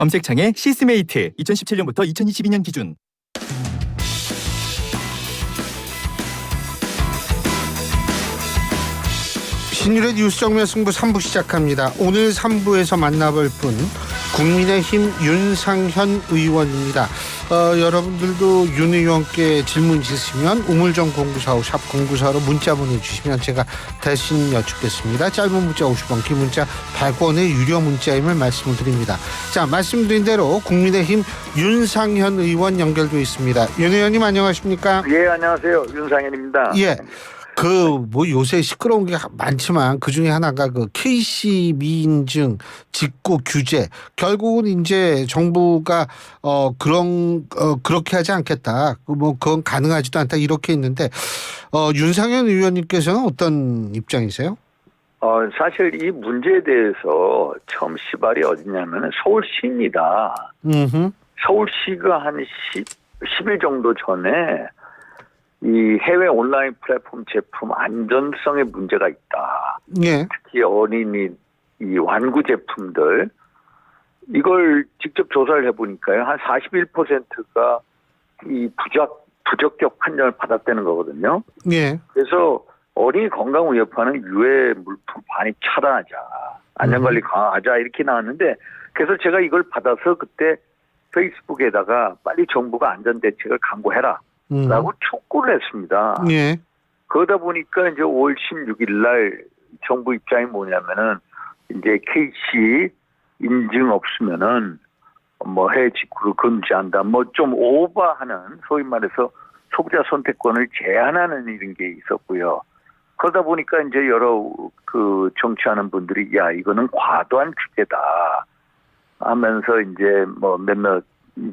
검색창에 시스메이트 2017년부터 2022년 기준. 신율의 뉴스 정면 승부 3부 시작합니다. 오늘 3부에서 만나볼 분 국민의힘 윤상현 의원입니다. 여러분들도 윤 의원께 질문 있으시면 우물정 0945 샵 0945로 문자 보내주시면 제가 대신 여쭙겠습니다. 짧은 문자 50원, 긴 문자 100원의 유료 문자임을 말씀을 드립니다. 자, 말씀드린 대로 국민의힘 윤상현 의원 연결되어 있습니다. 윤 의원님 안녕하십니까? 예, 안녕하세요. 윤상현입니다. 예. 요새 시끄러운 게 많지만 그 중에 하나가 KC 미인증 직구 규제. 결국은 이제 정부가 그렇게 하지 않겠다. 그건 가능하지도 않다. 이렇게 했는데, 윤상현 의원님께서는 어떤 입장이세요? 사실 이 문제에 대해서 처음 시발이 어디냐면 서울시입니다. 서울시가 한 10일 정도 전에 이 해외 온라인 플랫폼 제품 안전성에 문제가 있다. 예. 특히 어린이 이 완구 제품들 이걸 직접 조사를 해보니까요. 한 41%가 이 부적격 판정을 받았다는 거거든요. 예. 그래서 어린이 건강 위협하는 유해 물품 반입 차단하자. 안전관리 강화하자 이렇게 나왔는데 그래서 제가 이걸 받아서 그때 페이스북에다가 빨리 정부가 안전대책을 강구해라. 라고 촉구를 했습니다. 예. 그러다 보니까 이제 5월 16일 날 정부 입장이 뭐냐면은 이제 KC 인증 없으면은 해외 직구를 금지한다. 좀 오버하는 소위 말해서 소비자 선택권을 제한하는 이런 게 있었고요. 그러다 보니까 이제 여러 정치하는 분들이 야 이거는 과도한 규제다 하면서 이제 몇몇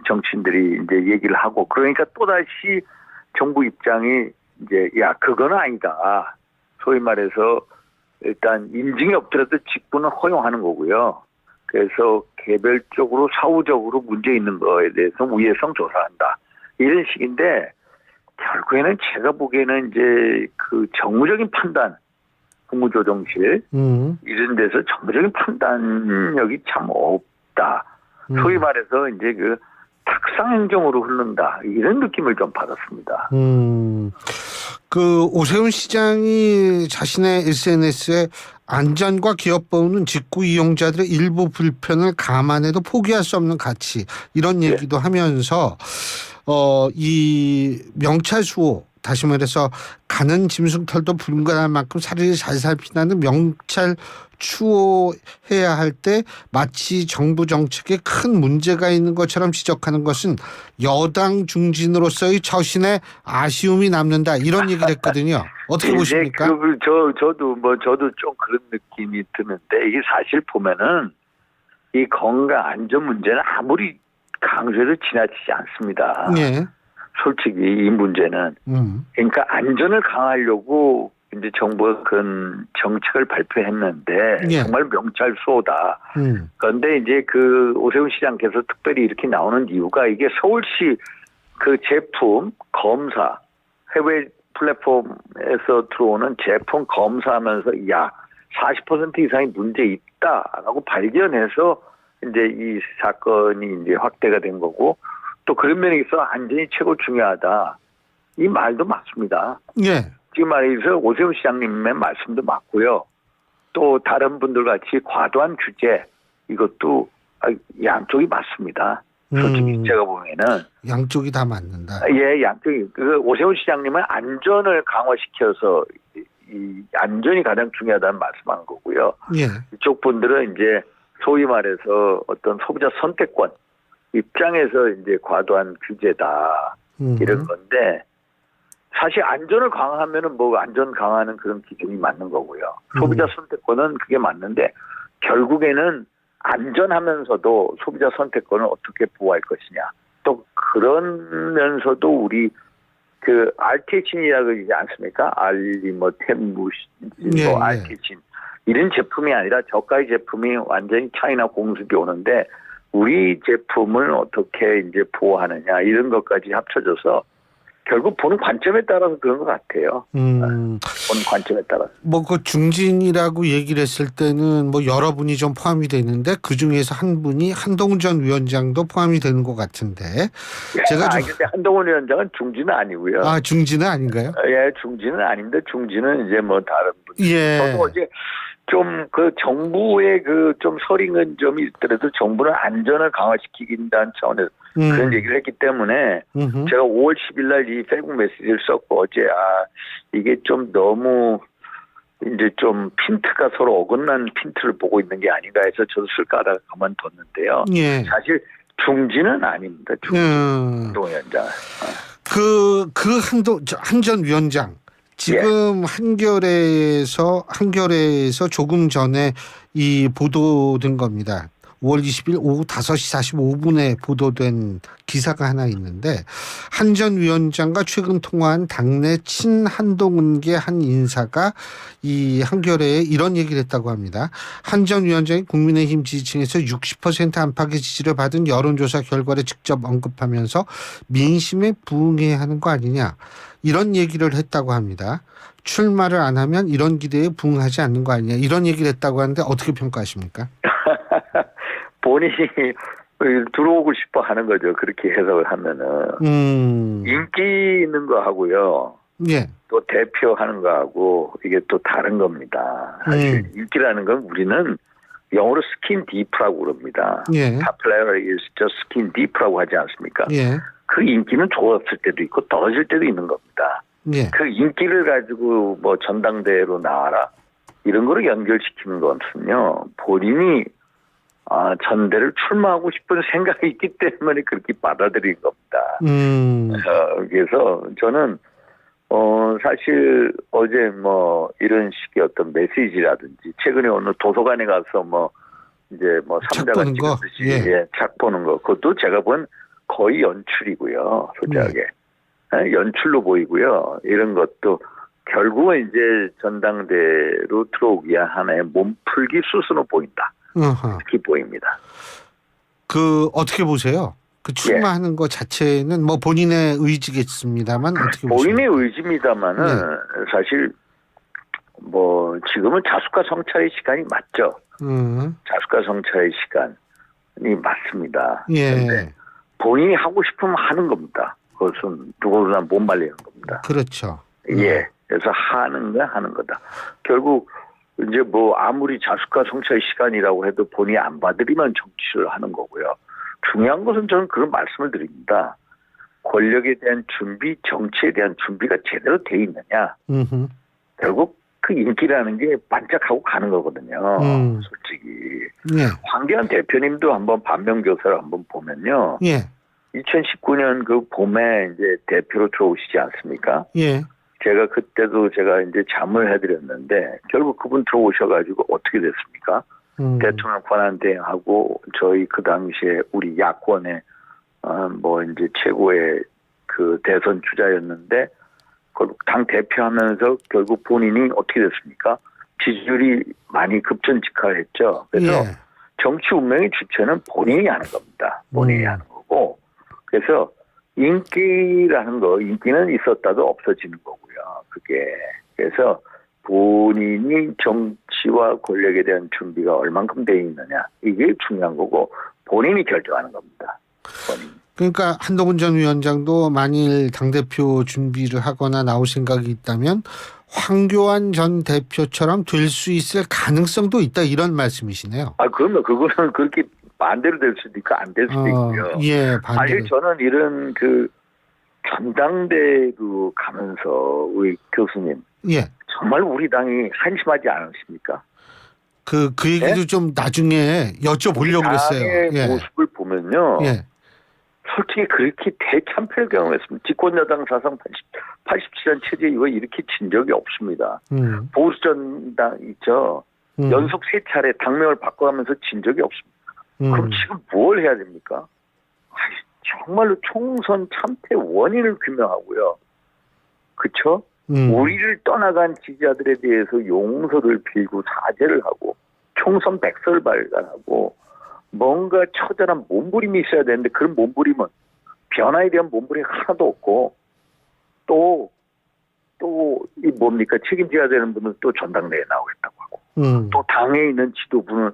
정치인들이 이제 얘기를 하고 그러니까 또다시 정부 입장이 이제 야 그건 아니다. 소위 말해서 일단 인증이 없더라도 직구는 허용하는 거고요. 그래서 개별적으로 사후적으로 문제 있는 거에 대해서 우회성 조사한다. 이런 식인데 결국에는 제가 보기에는 이제 정무적인 판단 국무조정실 이런 데서 정무적인 판단력이 참 없다. 소위 말해서 이제 탁상 행정으로 흐른다. 이런 느낌을 좀 받았습니다. 오세훈 시장이 자신의 SNS에 안전과 기업 보호는 직구 이용자들의 일부 불편을 감안해도 포기할 수 없는 가치 이런 얘기도 하면서 이 명찰 수호 다시 말해서 가는 짐승털도 불가할 만큼 사리를 잘 살피는 명찰 추호해야 할 때 마치 정부 정책에 큰 문제가 있는 것처럼 지적하는 것은 여당 중진으로서의 자신의 아쉬움이 남는다 이런 얘기를 했거든요. 어떻게 보십니까? 저도 좀 그런 느낌이 드는데 이게 사실 보면은 이 건강 안전 문제는 아무리 강조해도 지나치지 않습니다. 예. 솔직히 이 문제는 그러니까 안전을 강화하려고 이제 정부가 그런 정책을 발표했는데 예. 정말 명찰 수호다. 그런데 이제 오세훈 시장께서 특별히 이렇게 나오는 이유가 이게 서울시 제품 검사 해외 플랫폼에서 들어오는 제품 검사하면서 야 40% 이상이 문제 있다라고 발견해서 이제 이 사건이 이제 확대가 된 거고 또 그런 면에 있어서 안전이 최고 중요하다. 이 말도 맞습니다. 예. 지금 말해서 오세훈 시장님의 말씀도 맞고요. 또 다른 분들 같이 과도한 규제 이것도 양쪽이 맞습니다. 솔직히 제가 보면은 양쪽이 다 맞는다. 예, 양쪽이 오세훈 시장님은 안전을 강화시켜서 이 안전이 가장 중요하다는 말씀하는 거고요. 예. 이쪽 분들은 이제 소위 말해서 어떤 소비자 선택권 입장에서 이제 과도한 규제다 이런 건데 사실 안전을 강화하면은 안전 강화하는 그런 기준이 맞는 거고요. 소비자 선택권은 그게 맞는데 결국에는 안전하면서도 소비자 선택권을 어떻게 보호할 것이냐. 또 그러면서도 우리 알테친이라고 그러지 않습니까? 알테친 이런 제품이 아니라 저가의 제품이 완전히 차이나 공습이 오는데 우리 제품을 어떻게 이제 보호하느냐 이런 것까지 합쳐져서 결국 보는 관점에 따라서 그런 것 같아요. 보는 관점에 따라서. 뭐 그 중진이라고 얘기를 했을 때는 뭐 여러분이 좀 포함이 되는데 그 중에서 한 분이 한동훈 전 위원장도 포함이 되는 것 같은데 제가 좀 근데 한동훈 위원장은 중진은 아니고요. 중진은 아닌가요? 예, 중진은 아닌데 중진은 이제 뭐 다른 분. 예. 저도 어제 좀 그 정부의 그 좀 서링한 점이 있더라도 정부는 안전을 강화시키긴다는 차원에서 그런 얘기를 했기 때문에 제가 5월 10일 날 이 페이북 메시지를 썼고 어제 이게 좀 너무 이제 좀 핀트가 서로 어긋난 핀트를 보고 있는 게 아닌가 해서 저도 쓸까 하다가 가만뒀는데요. 예. 사실 중진은 아닙니다. 한동훈 위원장. 한 전 위원장 지금 한겨레에서 조금 전에 이 보도된 겁니다. 5월 20일 오후 5시 45분에 보도된 기사가 하나 있는데 한 전 위원장과 최근 통화한 당내 친한동훈계 한 인사가 이 한겨레에 이런 얘기를 했다고 합니다. 한 전 위원장이 국민의힘 지지층에서 60% 안팎의 지지를 받은 여론조사 결과를 직접 언급하면서 민심에 부응해야 하는 거 아니냐 이런 얘기를 했다고 합니다. 출마를 안 하면 이런 기대에 부응하지 않는 거 아니냐 이런 얘기를 했다고 하는데 어떻게 평가하십니까? 본인이 들어오고 싶어 하는 거죠. 그렇게 해석을 하면은. 인기 있는 거 하고요. 예. 또 대표하는 거 하고 이게 또 다른 겁니다. 사실 인기라는 건 우리는 영어로 스킨 딥라고 그럽니다. 예. Popularity is just skin deep라고 하지 않습니까? 예. 그 인기는 좋았을 때도 있고 떨어질 때도 있는 겁니다. 예. 그 인기를 가지고 뭐 전당대회로 나와라 이런 거를 연결시키는 것은요. 본인이 전대를 출마하고 싶은 생각이 있기 때문에 그렇게 받아들인 겁니다. 그래서 저는 사실 어제 뭐 이런 식의 어떤 메시지라든지 최근에 어느 도서관에 가서 뭐 이제 뭐 삼자가 찍듯이 착 보는 거 그것도 제가 본 거의 연출이고요. 솔직하게 연출로 보이고요. 이런 것도 결국은 이제 전당대로 들어오기 위한 하나의 몸풀기 수순으로 보인다. 이렇게 보입니다. 어떻게 보세요? 그 출마하는 것 자체는 뭐 본인의 의지겠습니다만 어떻게 보십니까? 본인의 의지입니다만은 사실 뭐 지금은 자숙과 성찰의 시간이 맞죠. 자숙과 성찰의 시간이 맞습니다. 그런데 본인이 하고 싶으면 하는 겁니다. 그것은 누구나 못 말리는 겁니다. 그렇죠. 예. 그래서 하는 거다. 결국 이제 뭐 아무리 자숙과 성찰의 시간이라고 해도 본인이 안 받으리면 정치를 하는 거고요. 중요한 것은 저는 그런 말씀을 드립니다. 권력에 대한 준비, 정치에 대한 준비가 제대로 돼 있느냐. 결국 그 인기라는 게 반짝하고 가는 거거든요. 솔직히. 황교안 대표님도 한번 반면교사를 한번 보면요. 2019년 그 봄에 이제 대표로 들어오시지 않습니까? 제가 그때도 제가 이제 잠을 해드렸는데 결국 그분 들어오셔가지고 어떻게 됐습니까? 대통령 권한대행하고 저희 그 당시에 우리 야권의 뭐 이제 최고의 그 대선 주자였는데 결국 당 대표하면서 결국 본인이 어떻게 됐습니까? 지지율이 많이 급전직하했죠. 그래서 정치 운명의 주체는 본인이 하는 겁니다. 본인이 하는 거고. 그래서 인기는 있었다도 없어지는 거고요. 그게. 그래서 본인이 정치와 권력에 대한 준비가 얼만큼 돼 있느냐. 이게 중요한 거고 본인이 결정하는 겁니다. 본인. 그러니까 한동훈 전 위원장도 만일 당대표 준비를 하거나 나올 생각이 있다면 황교안 전 대표처럼 될 수 있을 가능성도 있다 이런 말씀이시네요. 그러면 그거는 그렇게 반대로 될 수도 있고 안 될 수도 있고요. 사실 저는 이런 그 전당대로 가면서 우리 교수님 정말 우리 당이 한심하지 않으십니까? 그 얘기도 좀 나중에 여쭤보려고 그랬어요. 당의 모습을 보면요. 솔직히 그렇게 대참패를 경험했습니다. 집권여당 사상 87년 체제 이후에 이렇게 진 적이 없습니다. 보수정당 있죠. 연속 3차례 당명을 바꿔가면서 진 적이 없습니다. 그럼 지금 뭘 해야 됩니까? 정말로 총선 참패 원인을 규명하고요. 그렇죠? 우리를 떠나간 지지자들에 대해서 용서를 빌고 사죄를 하고 총선 백서를 발간하고 뭔가 처절한 몸부림이 있어야 되는데 그런 몸부림은 변화에 대한 몸부림이 하나도 없고 이 뭡니까? 책임져야 되는 분은 또 전당대회에 나오겠다고 하고. 또 당에 있는 지도부는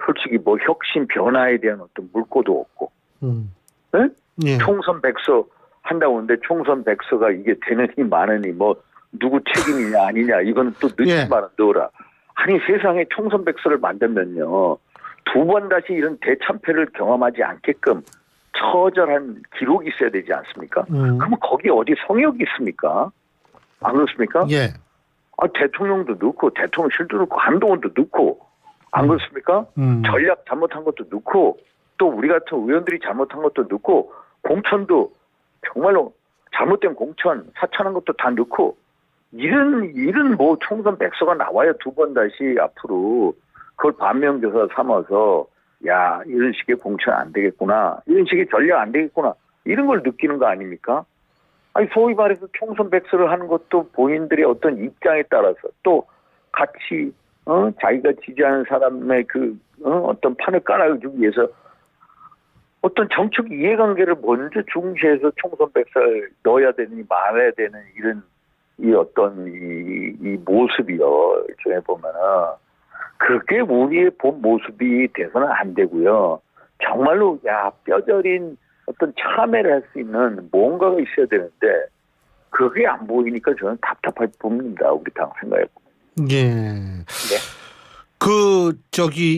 솔직히 뭐 혁신 변화에 대한 어떤 물꼬도 없고. 네? 예. 총선 백서 한다고 하는데 총선 백서가 이게 되느니 마느니 뭐 누구 책임이냐 아니냐 이거는 또 늦지만 넣어라. 아니 세상에 총선 백서를 만들면요. 2번 다시 이런 대참패를 경험하지 않게끔 처절한 기록이 있어야 되지 않습니까? 그러면 거기 어디 성역이 있습니까? 안 그렇습니까? 예. 대통령도 넣고 대통령실도 넣고 한동훈도 넣고 안 그렇습니까? 전략 잘못한 것도 넣고 또 우리 같은 의원들이 잘못한 것도 넣고 공천도 정말로 잘못된 공천 사찰한 것도 다 넣고 이런 뭐 총선 백서가 나와야 2번 다시 앞으로 그걸 반면교사 삼아서 야 이런 식의 공천 안 되겠구나 이런 식의 전략 안 되겠구나 이런 걸 느끼는 거 아닙니까? 아니 소위 말해서 총선 백서를 하는 것도 본인들의 어떤 입장에 따라서 또 같이 자기가 지지하는 사람의 어떤 판을 깔아주기 위해서 어떤 정책 이해관계를 먼저 중시해서 총선 백서를 넣어야 되느니 말아야 되는 이런 이 어떤 이 모습이요 일종에 보면은 그게 우리의 본 모습이 돼서는 안 되고요. 정말로 뼈저린 어떤 참여를 할 수 있는 뭔가가 있어야 되는데 그게 안 보이니까 저는 답답할 뿐입니다. 우리 당 생각해 보면. 예. 네.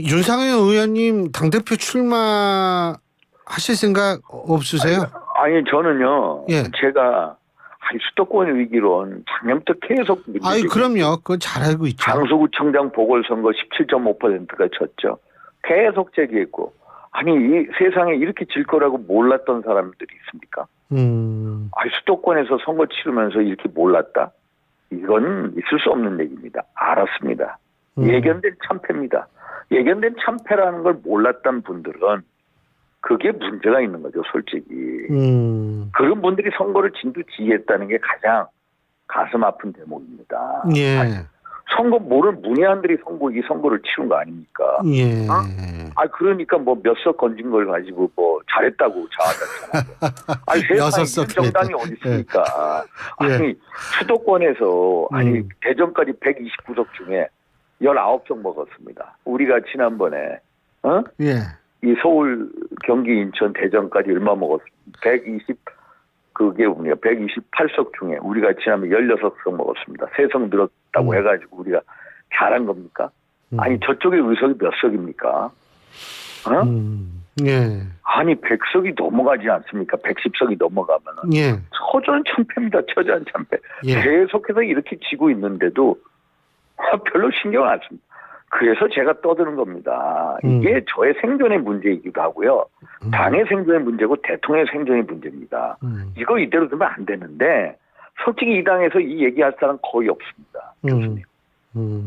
윤상현 의원님 당대표 출마하실 생각 없으세요? 아니 저는요. 예. 제가 수도권 위기론 작년부터 계속 그럼요. 그건 잘 알고 있죠. 강서구청장 보궐선거 17.5%가 졌죠. 계속 제기했고 아니 이 세상에 이렇게 질 거라고 몰랐던 사람들이 있습니까? 수도권에서 선거 치르면서 이렇게 몰랐다? 이건 있을 수 없는 얘기입니다. 알았습니다. 예견된 참패입니다. 예견된 참패라는 걸 몰랐던 분들은 그게 문제가 있는 거죠, 솔직히. 그런 분들이 선거를 진두지휘했다는 게 가장 가슴 아픈 대목입니다. 예. 선거 모르는 문외한들이 이 선거를 치른 거 아닙니까? 예. 그러니까 뭐 몇 석 건진 걸 가지고 뭐 잘했다고 자화자찬하고. 여섯 세상에 석 이런 정당이 어디 있습니까? 예. 아니 수도권에서 대전까지 129석 중에 19석 먹었습니다. 우리가 지난번에 예. 이 서울, 경기, 인천, 대전까지 얼마 먹었습니까? 128석 중에 우리가 지난번에 16석 먹었습니다. 3석 늘었다고 해가지고 우리가 잘한 겁니까? 아니 저쪽의 의석이 몇 석입니까? 예. 아니 100석이 넘어가지 않습니까? 110석이 넘어가면은 예. 처절한 참패입니다. 처절한 참패. 예. 계속해서 이렇게 지고 있는데도 별로 신경 안 씁니다. 그래서 제가 떠드는 겁니다. 이게 저의 생존의 문제이기도 하고요. 당의 생존의 문제고 대통령의 생존의 문제입니다. 이거 이대로 두면 안 되는데 솔직히 이 당에서 이 얘기할 사람 거의 없습니다. 교수님.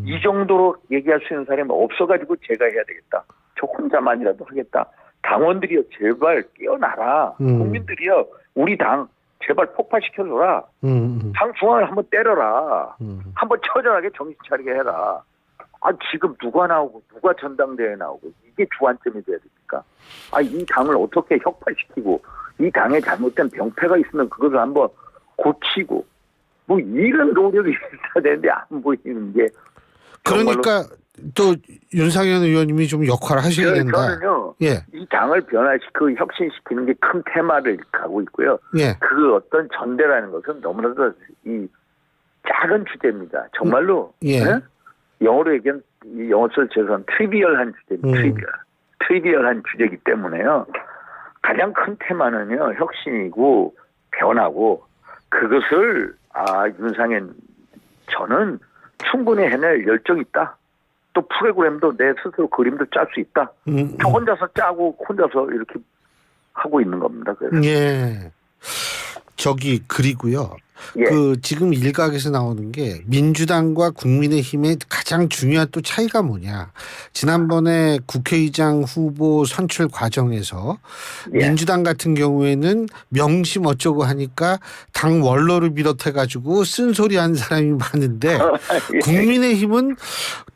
이 정도로 얘기할 수 있는 사람이 없어가지고 제가 해야 되겠다. 저 혼자만이라도 하겠다. 당원들이요 제발 깨어나라. 국민들이요 우리 당 제발 폭파시켜줘라. 당 중앙을 한번 때려라. 한번 처절하게 정신 차리게 해라. 지금 누가 나오고 누가 전당대회에 나오고 이게 주안점이 돼야 됩니까? 이 당을 어떻게 혁파시키고 이 당에 잘못된 병폐가 있으면 그것을 한번 고치고 뭐 이런 노력이 있어야 되는데 안 보이는 게 그러니까 또 윤상현 의원님이 좀 역할을 하셔야 된다. 저는요. 예. 이 당을 변화시키고 혁신시키는 게 큰 테마를 가고 있고요. 예. 그 어떤 전대라는 것은 너무나도 이 작은 주제입니다. 정말로 예. 네? 영어로 얘기하면 영어 써서 죄송한 트리비얼한 주제입니다. 트리비얼한 주제이기 때문에요. 가장 큰 테마는요. 혁신이고 변화고 그것을 윤상현 저는 충분히 해낼 열정이 있다. 또 프로그램도 내 스스로 그림도 짤 수 있다. 혼자서 짜고 혼자서 이렇게 하고 있는 겁니다. 그래서. 예. 그리고요. 예. 지금 일각에서 나오는 게 민주당과 국민의힘의 가장 중요한 또 차이가 뭐냐. 지난번에 국회의장 후보 선출 과정에서 예. 민주당 같은 경우에는 명심 어쩌고 하니까 당 원로를 비롯해가지고 쓴소리 한 사람이 많은데 예. 국민의힘은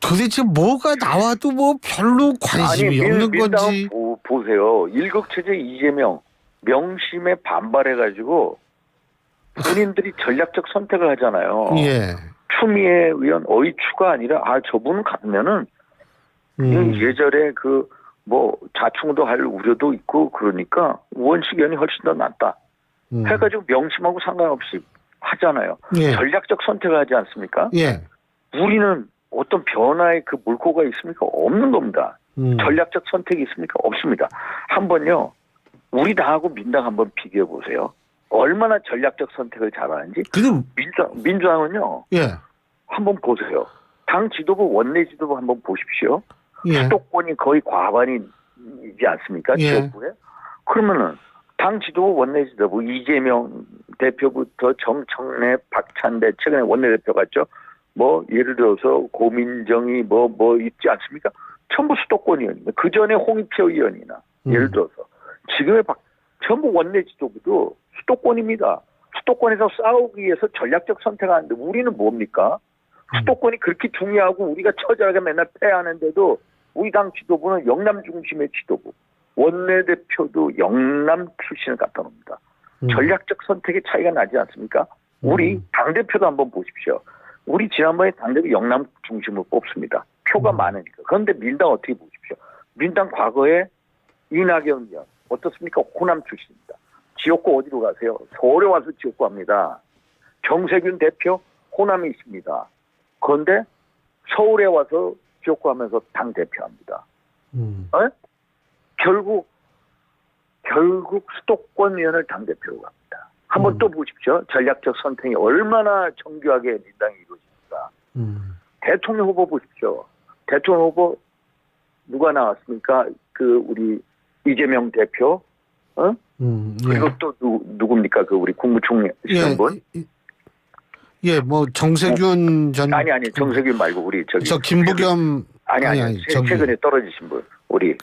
도대체 뭐가 나와도 뭐 별로 관심이 없는 건지. 보세요. 일극체제 이재명 명심에 반발해가지고 본인들이 전략적 선택을 하잖아요. 예. 추미애 의원 어이추가 아니라 저분은 가면은 예전에 자충도 할 우려도 있고 그러니까 우원식 의원이 훨씬 더 낫다. 해가지고 명심하고 상관없이 하잖아요. 예. 전략적 선택을 하지 않습니까? 예. 우리는 어떤 변화의 그 물꼬가 있습니까? 없는 겁니다. 전략적 선택이 있습니까? 없습니다. 한번요. 우리 당하고 민당 한번 비교해 보세요. 얼마나 전략적 선택을 잘하는지. 그럼 민주당은요. 예. 한번 보세요. 당 지도부 원내 지도부 한번 보십시오. 예. 수도권이 거의 과반이지 않습니까? 예. 지역구에. 그러면은 당 지도부 원내 지도부 이재명 대표부터 정청래, 박찬대 최근에 원내대표 갔죠. 예를 들어서 고민정이 있지 않습니까? 전부 수도권 의원입니다. 그 전에 홍익표 의원이나 예를 들어서 지금의 전부 원내 지도부도 수도권입니다. 수도권에서 싸우기 위해서 전략적 선택하는데 우리는 뭡니까? 수도권이 그렇게 중요하고 우리가 처절하게 맨날 패하는데도 우리 당 지도부는 영남 중심의 지도부. 원내대표도 영남 출신을 갖다 놉니다. 전략적 선택의 차이가 나지 않습니까? 우리 당대표도 한번 보십시오. 우리 지난번에 당대표 영남 중심을 뽑습니다. 표가 많으니까. 그런데 민당 어떻게 보십시오. 민당 과거에 이낙연 의원 어떻습니까? 호남 출신입니다. 지역구 어디로 가세요? 서울에 와서 지역구 합니다. 정세균 대표 호남에 있습니다. 그런데 서울에 와서 지역구 하면서 당대표합니다. 결국 수도권 의원을 당대표로 갑니다. 한번 또 보십시오. 전략적 선택이 얼마나 정교하게 민당이 이루어집니까? 대통령 후보 보십시오. 대통령 후보 누가 나왔습니까? 우리 이재명 대표, 그리고 또 누굽니까? 우리 국무총리 분. 예, 정세균 전. 아니, 정세균 말고 우리 김부겸. 아니, 최근에 떨어지신 분. 우리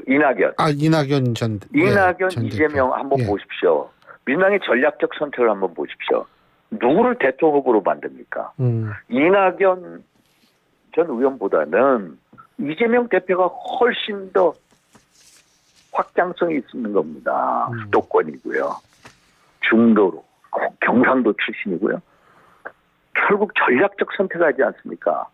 이낙연. 이낙연 전. 이낙연, 전 이재명 대표. 한번 보십시오. 민당의 전략적 선택을 한번 보십시오. 누구를 대통령 후보로 만듭니까? 이낙연 전 의원보다는 이재명 대표가 훨씬 더 확장성이 있는 겁니다. 수도권이고요. 중도로, 경상도 출신이고요. 결국 전략적 선택을 하지 않습니까?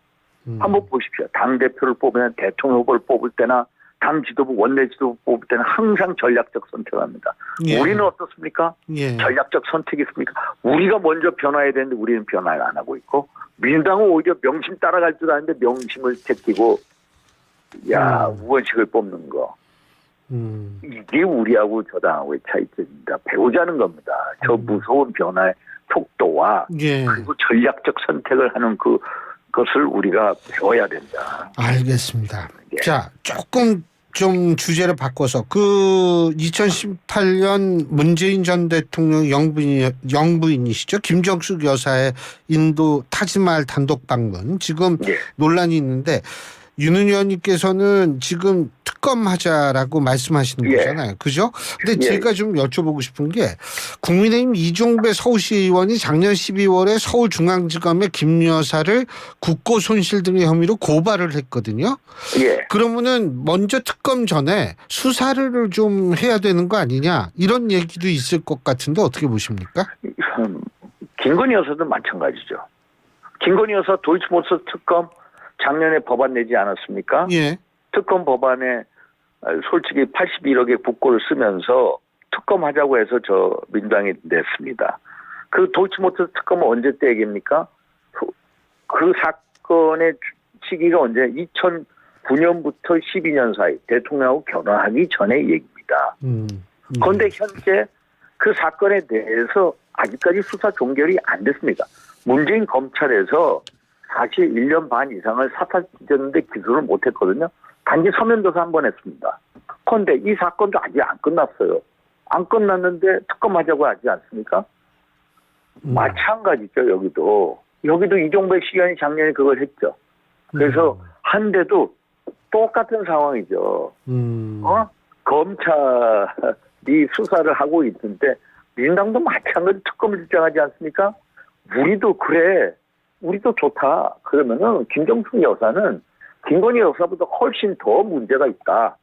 한번 보십시오. 당대표를 뽑으면 대통령 후보를 뽑을 때나 당 지도부, 원내 지도부 뽑을 때는 항상 전략적 선택을 합니다. 예. 우리는 어떻습니까? 예. 전략적 선택이 있습니까? 우리가 먼저 변화해야 되는데 우리는 변화를 안 하고 있고 민당은 오히려 명심 따라갈 줄 아는데 명심을 제끼고 우원식을 뽑는 거. 이게 우리하고 저당하고의 차이점입니다. 배우자는 겁니다. 저 무서운 변화의 속도와 예. 그리고 전략적 선택을 하는 그것을 우리가 배워야 된다. 알겠습니다. 예. 자, 조금 좀 주제를 바꿔서 2018년 문재인 전 대통령 영부인이시죠. 김정숙 여사의 인도 타지말 단독 방문 지금 예. 논란이 있는데 윤 의원님께서는 지금 특검하자라고 말씀하시는 예. 거잖아요. 그죠? 근데 예. 제가 좀 여쭤보고 싶은 게 국민의힘 이종배 서울시 의원이 작년 12월에 서울중앙지검에 김 여사를 국고 손실 등의 혐의로 고발을 했거든요. 예. 그러면은 먼저 특검 전에 수사를 좀 해야 되는 거 아니냐 이런 얘기도 있을 것 같은데 어떻게 보십니까? 김건희 여사도 마찬가지죠. 김건희 여사 도이치모터 특검 작년에 법안 내지 않았습니까? 예. 특검 법안에 솔직히 81억의 국고를 쓰면서 특검하자고 해서 민주당이 냈습니다. 그 도이치모터 특검은 언제 때 얘기입니까? 그 사건의 시기가 언제? 2009년부터 12년 사이 대통령하고 결혼하기 전의 얘기입니다. 그런데 현재 그 사건에 대해서 아직까지 수사 종결이 안 됐습니다. 문재인 검찰에서 사실 1년 반 이상을 사찰 뒤졌는데 기소를 못했거든요. 단지 서면조사 한 번 했습니다. 그런데 이 사건도 아직 안 끝났어요. 안 끝났는데 특검하자고 하지 않습니까? 마찬가지죠. 여기도 이종배 시장이 작년에 그걸 했죠. 그래서 한데도 똑같은 상황이죠. 검찰이 수사를 하고 있는데 민당도 마찬가지 특검을 주장하지 않습니까? 우리도 좋다. 그러면은 김정숙 여사는 김건희 여사보다 훨씬 더 문제가 있다.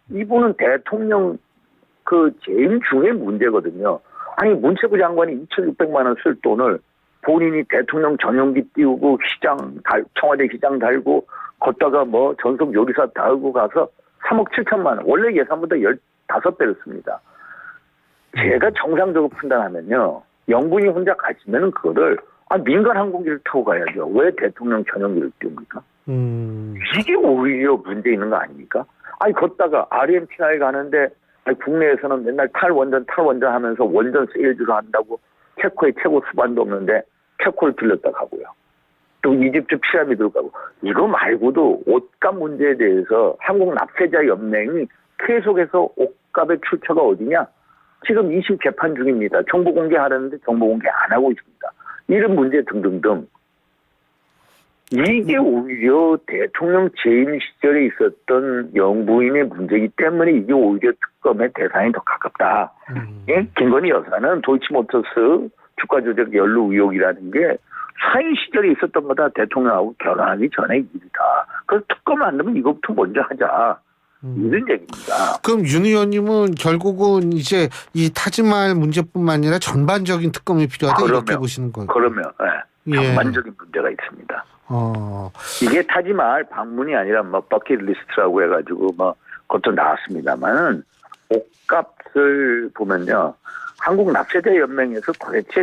이분은 대통령 제일 중요한 문제거든요. 아니 문체부 장관이 2,600만 원 쓸 돈을 본인이 대통령 전용기 띄우고 청와대 시장 달고 걷다가 뭐 전속 요리사 달고 가서 3억 7천만 원. 원래 예산보다 15배를 씁니다. 제가 정상적으로 판단하면요. 영분이 혼자 가시면은 그거를 민간 항공기를 타고 가야죠. 왜 대통령 전용기를 띄웁니까? 이게 오히려 문제 있는 거 아닙니까? 아니 걷다가 아르헨티나에 가는데 국내에서는 맨날 탈원전 하면서 원전 세일즈를 한다고 체코에 최고 수반도 없는데 체코를 들렸다 가고요. 또 이집트 피라미드로 가고. 이거 말고도 옷값 문제에 대해서 한국 납세자 연맹이 계속해서 옷값의 출처가 어디냐? 지금 2심 재판 중입니다. 정보 공개하려는데 정보 공개 안 하고 있습니다. 이런 문제 등등등. 이게 오히려 대통령 재임 시절에 있었던 영부인의 문제이기 때문에 이게 오히려 특검의 대상이 더 가깝다. 예? 김건희 여사는 도이치모터스 주가 조작 연루 의혹이라는 게 사인 시절에 있었던 거다. 대통령하고 결혼하기 전에 일이다. 그래서 특검 안 되면 이것부터 먼저 하자. 이런 얘기입니다. 그럼 윤 의원님은 결국은 이제 이 타지말 문제뿐만 아니라 전반적인 특검이 필요하다 이렇게 보시는 거예요? 그러면 예. 전반적인 문제가 있습니다. 이게 타지말 방문이 아니라 뭐 버킷리스트라고 해가지고 뭐 그것도 나왔습니다만은 옷값을 보면요. 한국 납세자 연맹에서 도대체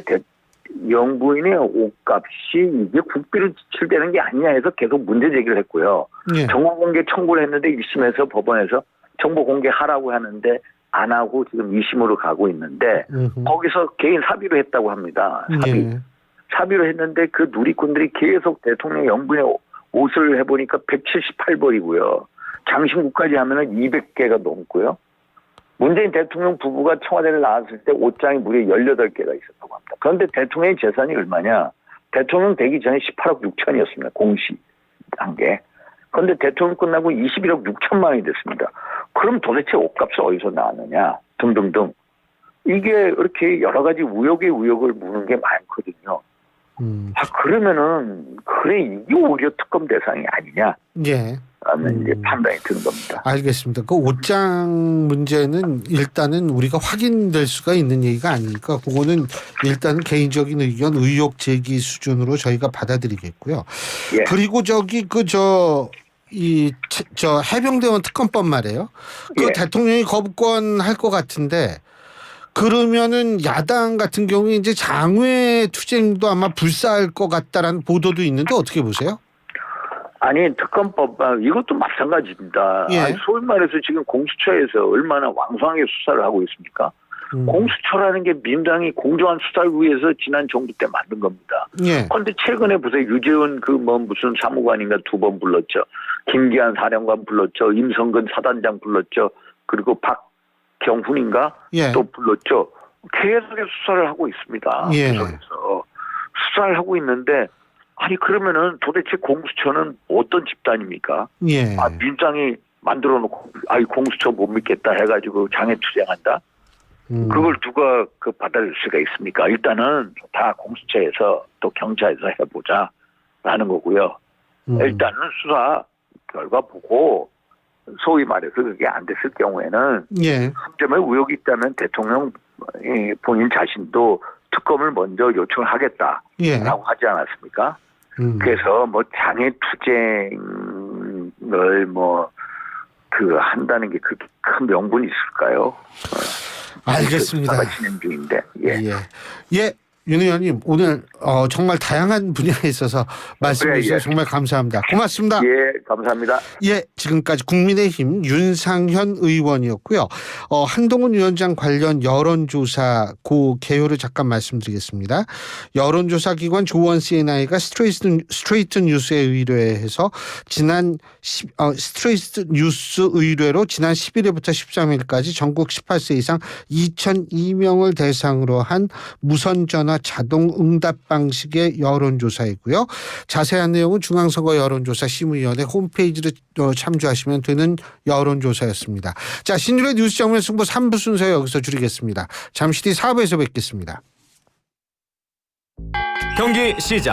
영부인의 옷값이 이게 국비를 지출되는 게 아니냐 해서 계속 문제 제기를 했고요. 예. 정보 공개 청구를 했는데 1심에서 법원에서 정보 공개하라고 하는데 안 하고 지금 2심으로 가고 있는데 거기서 개인 사비로 했다고 합니다. 예. 사비로 했는데 그 누리꾼들이 계속 대통령 영부인의 옷을 해보니까 178벌이고요. 장신구까지 하면은 200개가 넘고요. 문재인 대통령 부부가 청와대를 나왔을 때 옷장이 무려 18개가 있었다고 합니다. 그런데 대통령의 재산이 얼마냐? 대통령 되기 전에 18억 6천이었습니다. 공시 단계. 그런데 대통령 끝나고 21억 6천만 원이 됐습니다. 그럼 도대체 옷값이 어디서 나왔느냐? 등등등. 이게 이렇게 여러 가지 우역의 우역을 무는 게 많거든요. 그러면은 그래 이게 오히려 특검 대상이 아니냐? 예. 라는 이제 판단이 드는 겁니다. 알겠습니다. 그 옷장 문제는 일단은 우리가 확인될 수가 있는 얘기가 아니니까 그거는 일단은 개인적인 의견, 의혹 제기 수준으로 저희가 받아들이겠고요. 예. 그리고 해병대원 특검법 말이에요. 그 예. 대통령이 거부권 할 것 같은데 그러면은 야당 같은 경우에 이제 장외 투쟁도 아마 불사할 것 같다라는 보도도 있는데 어떻게 보세요? 아니 특검법 이것도 마찬가지입니다. 예. 아니, 소위 말해서 지금 공수처에서 얼마나 왕성하게 수사를 하고 있습니까? 공수처라는 게 민주당이 공정한 수사를 위해서 지난 정부 때 만든 겁니다. 예. 그런데 최근에 보세요. 유재훈 무슨 사무관인가 2번 불렀죠. 김기한 사령관 불렀죠. 임성근 사단장 불렀죠. 그리고 박경훈인가 예. 또 불렀죠. 계속해서 수사를 하고 있습니다. 예. 계속해서 수사를 하고 있는데 아니 그러면은 도대체 공수처는 어떤 집단입니까? 예. 민주당이 만들어 놓고 공수처 못 믿겠다 해가지고 장애 투쟁한다? 그걸 누가 받아줄 수가 있습니까? 일단은 다 공수처에서 또 경찰에서 해보자라는 거고요. 일단은 수사 결과 보고 소위 말해서 그게 안 됐을 경우에는 예. 한 점에 의혹이 있다면 대통령 본인 자신도 특검을 먼저 요청을 하겠다라고 예. 하지 않았습니까? 그래서 장애 투쟁을 한다는 게 그렇게 큰 명분이 있을까요? 알겠습니다. 수사가 진행 중인데. 예. 예. 윤 의원님 오늘 정말 다양한 분야에 있어서 말씀해 주셔서 정말 감사합니다. 고맙습니다. 예, 감사합니다. 예, 지금까지 국민의힘 윤상현 의원이었고요. 한동훈 위원장 관련 여론조사 그 개요를 잠깐 말씀드리겠습니다. 여론조사 기관 조원 CNI가 스트레이트 뉴스에 의뢰해서 스트레이트 뉴스 의뢰로 지난 11일부터 13일까지 전국 18세 이상 2,002명을 대상으로 한 무선전화 자동 응답 방식의 여론조사이고요. 자세한 내용은 중앙선거 여론조사 심의위원회 홈페이지를 참조하시면 되는 여론조사였습니다. 자, 신율의 뉴스 정면 승부 3부 순서 여기서 줄이겠습니다. 잠시 뒤 4부에서 뵙겠습니다. 경기 시작.